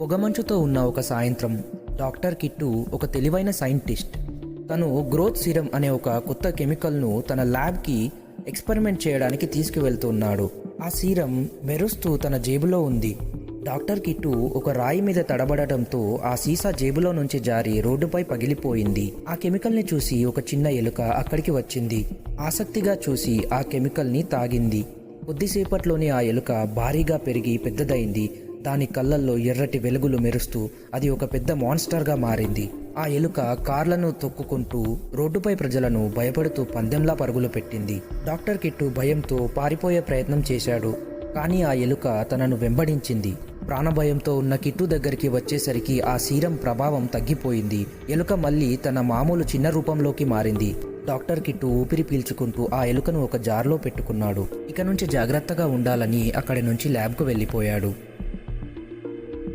పొగమంచుతో ఉన్న ఒక సాయంత్రం డాక్టర్ కిట్టు ఒక తెలివైన సైంటిస్ట్. తను గ్రోత్ సీరం అనే ఒక కొత్త కెమికల్ను తన ల్యాబ్కి ఎక్స్పెరిమెంట్ చేయడానికి తీసుకువెళ్తున్నాడు. ఆ సీరం మెరుస్తూ తన జేబులో ఉంది. డాక్టర్ కిట్టు ఒక రాయి మీద తడబడటంతో ఆ సీసా జేబులో నుంచి జారి రోడ్డుపై పగిలిపోయింది. ఆ కెమికల్ని చూసి ఒక చిన్న ఎలుక అక్కడికి వచ్చింది. ఆసక్తిగా చూసి ఆ కెమికల్ని తాగింది. కొద్దిసేపట్లోనే ఆ ఎలుక భారీగా పెరిగి పెద్దదైంది. దాని కళ్ళల్లో ఎర్రటి వెలుగులు మెరుస్తూ అది ఒక పెద్ద మాన్స్టర్గా మారింది. ఆ ఎలుక కార్లను తొక్కుకుంటూ రోడ్డుపై ప్రజలను భయపడుతూ పందెంలా పరుగులు పెట్టింది. డాక్టర్ కిట్టు భయంతో పారిపోయే ప్రయత్నం చేశాడు. కానీ ఆ ఎలుక తనను వెంబడించింది. ప్రాణభయంతో ఉన్న కిట్టు దగ్గరికి వచ్చేసరికి ఆ సీరం ప్రభావం తగ్గిపోయింది. ఎలుక మళ్ళీ తన మామూలు చిన్న రూపంలోకి మారింది. డాక్టర్ కిట్టు ఊపిరి పీల్చుకుంటూ ఆ ఎలుకను ఒక జార్లో పెట్టుకున్నాడు. ఇక నుంచి జాగ్రత్తగా ఉండాలని అక్కడి నుంచి ల్యాబ్కు వెళ్ళిపోయాడు.